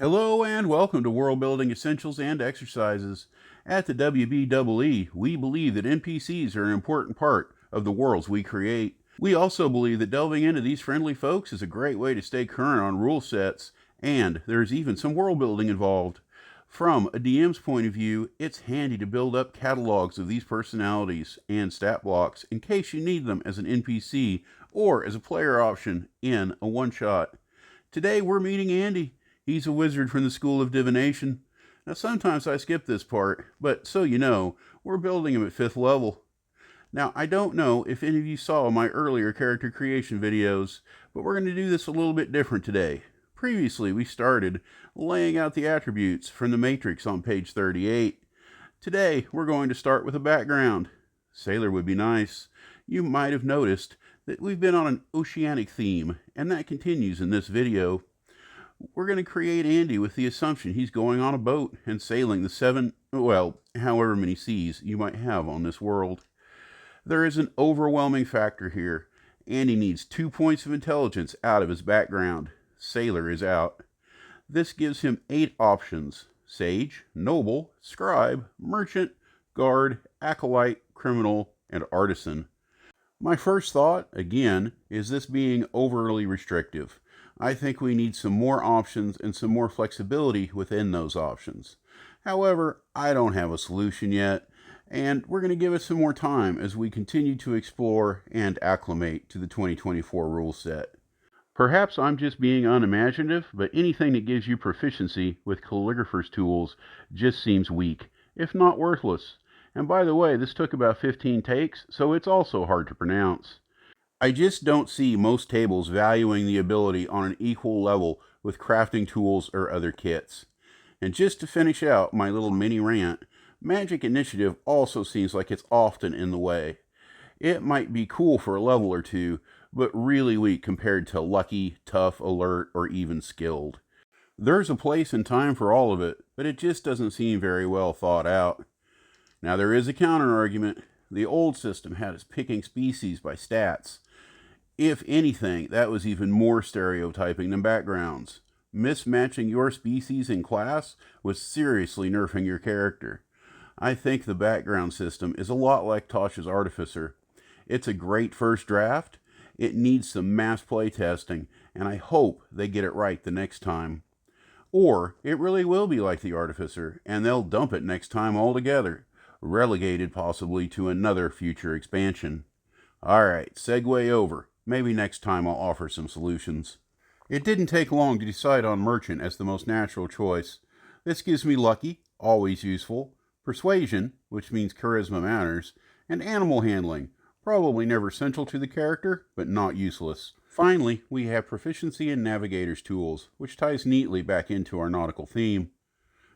Hello and welcome to World Building Essentials and Exercises. At the WBEE, we believe that NPCs are an important part of the worlds we create. We also believe that delving into these friendly folks is a great way to stay current on rule sets, and there's even some world building involved. From a DM's point of view, it's handy to build up catalogs of these personalities and stat blocks in case you need them as an NPC or as a player option in a one-shot. Today we're meeting Andy. He's a wizard from the School of Divination. Now sometimes I skip this part, but so you know, we're building him at 5th level. Now I don't know if any of you saw my earlier character creation videos, but we're going to do this a little bit different today. Previously we started laying out the attributes from the matrix on page 38. Today we're going to start with a background. Sailor would be nice. You might have noticed that we've been on an oceanic theme, and that continues in this video. We're going to create Andy with the assumption he's going on a boat and sailing the however many seas you might have on this world. There is an overwhelming factor here. Andy needs 2 points of intelligence out of his background. Sailor is out. This gives him 8 options: sage, noble, scribe, merchant, guard, acolyte, criminal, and artisan. My first thought, again, is this being overly restrictive. I think we need some more options and some more flexibility within those options. However, I don't have a solution yet, and we're going to give it some more time as we continue to explore and acclimate to the 2024 rule set. Perhaps I'm just being unimaginative, but anything that gives you proficiency with calligrapher's tools just seems weak, if not worthless. And by the way, this took about 15 takes, so it's also hard to pronounce. I just don't see most tables valuing the ability on an equal level with crafting tools or other kits. And just to finish out my little mini rant, Magic Initiative also seems like it's often in the way. It might be cool for a level or two, but really weak compared to Lucky, Tough, Alert, or even Skilled. There's a place and time for all of it, but it just doesn't seem very well thought out. Now there is a counter-argument. The old system had us picking species by stats. If anything, that was even more stereotyping than backgrounds. Mismatching your species in class was seriously nerfing your character. I think the background system is a lot like Tosh's Artificer. It's a great first draft. It needs some mass play testing, and I hope they get it right the next time. Or it really will be like the Artificer, and they'll dump it next time altogether, relegated possibly to another future expansion. Alright, segue over. Maybe next time I'll offer some solutions. It didn't take long to decide on Merchant as the most natural choice. This gives me Lucky, always useful, Persuasion, which means Charisma matters, and Animal Handling, probably never central to the character, but not useless. Finally, we have Proficiency in Navigator's Tools, which ties neatly back into our nautical theme.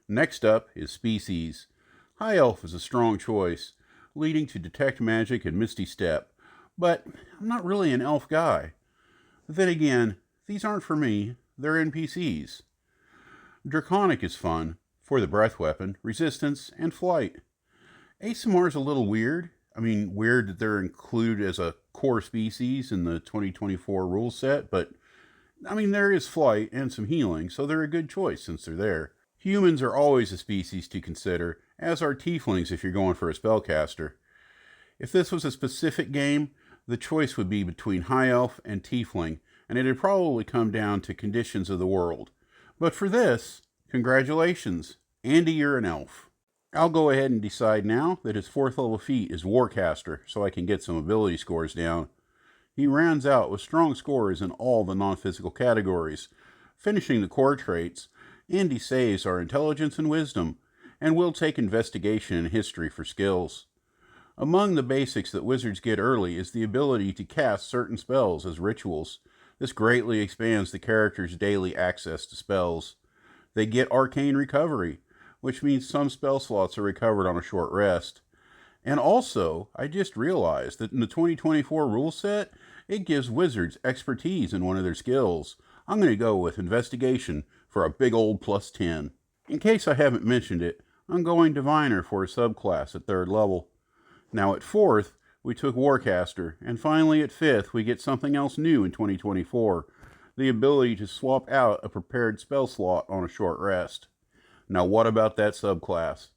Next up is Species. High Elf is a strong choice, leading to Detect Magic and Misty Step, but I'm not really an elf guy. Then again, these aren't for me, they're NPCs. Draconic is fun, for the breath weapon, resistance, and flight. ASMR is a little weird. Weird that they're included as a core species in the 2024 rule set, but there is flight and some healing, so they're a good choice since they're there. Humans are always a species to consider, as are tieflings if you're going for a spellcaster. If this was a specific game, the choice would be between High Elf and Tiefling, and it'd probably come down to conditions of the world. But for this, congratulations, Andy, you're an elf. I'll go ahead and decide now that his 4th level feat is Warcaster, so I can get some ability scores down. He rounds out with strong scores in all the non-physical categories. Finishing the core traits, Andy saves our intelligence and wisdom, and will take investigation and history for skills. Among the basics that wizards get early is the ability to cast certain spells as rituals. This greatly expands the character's daily access to spells. They get Arcane Recovery, which means some spell slots are recovered on a short rest. And also, I just realized that in the 2024 rule set, it gives wizards expertise in one of their skills. I'm going to go with Investigation for a big old +10. In case I haven't mentioned it, I'm going Diviner for a subclass at 3rd level. Now at 4th, we took Warcaster, and finally at 5th, we get something else new in 2024, the ability to swap out a prepared spell slot on a short rest. Now what about that subclass?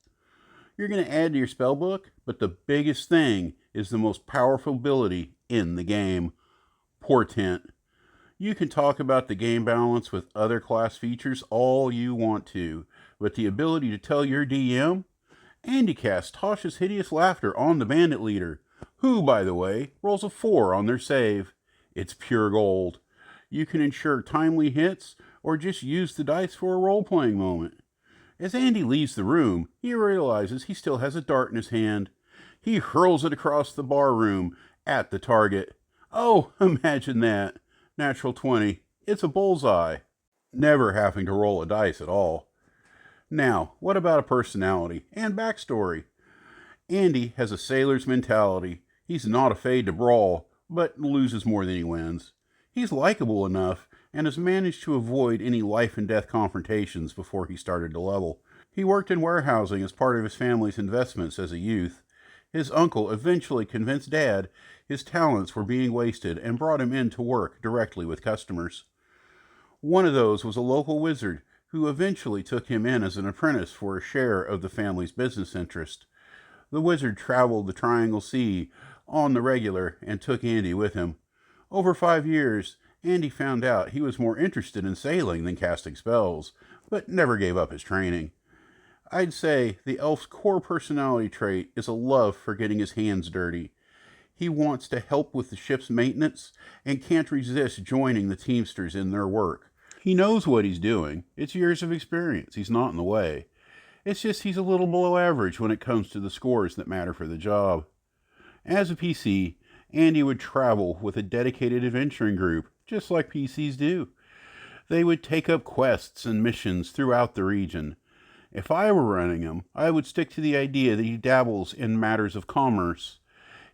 You're going to add to your spellbook, but the biggest thing is the most powerful ability in the game, Portent. You can talk about the game balance with other class features all you want to, but the ability to tell your DM, Andy casts Tasha's Hideous Laughter on the bandit leader, who, by the way, rolls a 4 on their save. It's pure gold. You can ensure timely hits, or just use the dice for a role-playing moment. As Andy leaves the room, he realizes he still has a dart in his hand. He hurls it across the bar room at the target. Oh, imagine that. Natural 20. It's a bullseye. Never having to roll a dice at all. Now, what about a personality and backstory? Andy has a sailor's mentality. He's not afraid to brawl, but loses more than he wins. He's likable enough and has managed to avoid any life and death confrontations before he started to level. He worked in warehousing as part of his family's investments as a youth. His uncle eventually convinced Dad his talents were being wasted and brought him in to work directly with customers. One of those was a local wizard who eventually took him in as an apprentice for a share of the family's business interest. The wizard traveled the Triangle Sea on the regular and took Andy with him. Over 5 years, Andy found out he was more interested in sailing than casting spells, but never gave up his training. I'd say the elf's core personality trait is a love for getting his hands dirty. He wants to help with the ship's maintenance and can't resist joining the Teamsters in their work. He knows what he's doing. It's years of experience. He's not in the way. It's just he's a little below average when it comes to the scores that matter for the job. As a PC, Andy would travel with a dedicated adventuring group, just like PCs do. They would take up quests and missions throughout the region. If I were running him, I would stick to the idea that he dabbles in matters of commerce.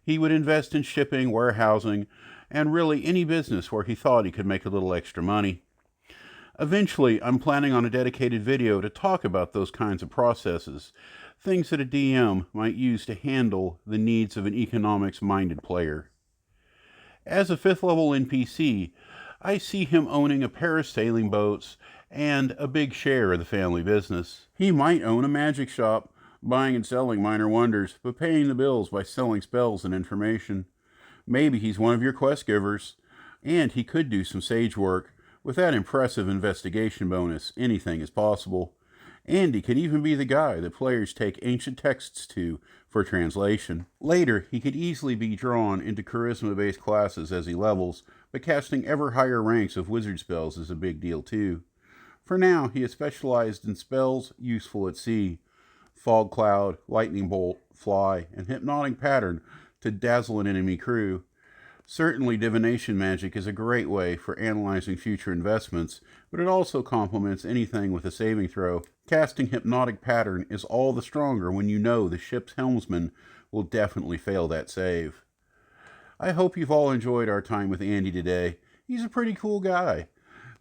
He would invest in shipping, warehousing, and really any business where he thought he could make a little extra money. Eventually, I'm planning on a dedicated video to talk about those kinds of processes, things that a DM might use to handle the needs of an economics-minded player. As a 5th level NPC, I see him owning a pair of sailing boats and a big share of the family business. He might own a magic shop, buying and selling minor wonders, but paying the bills by selling spells and information. Maybe he's one of your quest givers, and he could do some sage work. With that impressive investigation bonus, anything is possible. Andy could even be the guy that players take ancient texts to for translation. Later, he could easily be drawn into charisma-based classes as he levels, but casting ever higher ranks of wizard spells is a big deal too. For now, he is specialized in spells useful at sea. Fog Cloud, Lightning Bolt, Fly, and Hypnotic Pattern to dazzle an enemy crew. Certainly, divination magic is a great way for analyzing future investments, but it also complements anything with a saving throw. Casting Hypnotic Pattern is all the stronger when you know the ship's helmsman will definitely fail that save. I hope you've all enjoyed our time with Andy today. He's a pretty cool guy.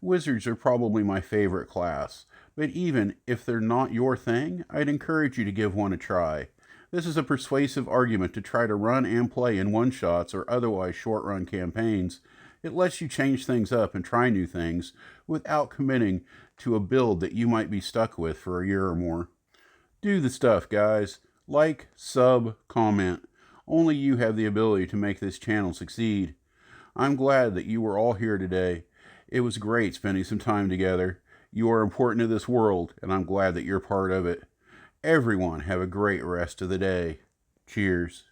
Wizards are probably my favorite class, but even if they're not your thing, I'd encourage you to give one a try. This is a persuasive argument to try to run and play in one-shots or otherwise short-run campaigns. It lets you change things up and try new things without committing to a build that you might be stuck with for a year or more. Do the stuff, guys. Like, sub, comment. Only you have the ability to make this channel succeed. I'm glad that you were all here today. It was great spending some time together. You are important to this world, and I'm glad that you're part of it. Everyone have a great rest of the day. Cheers.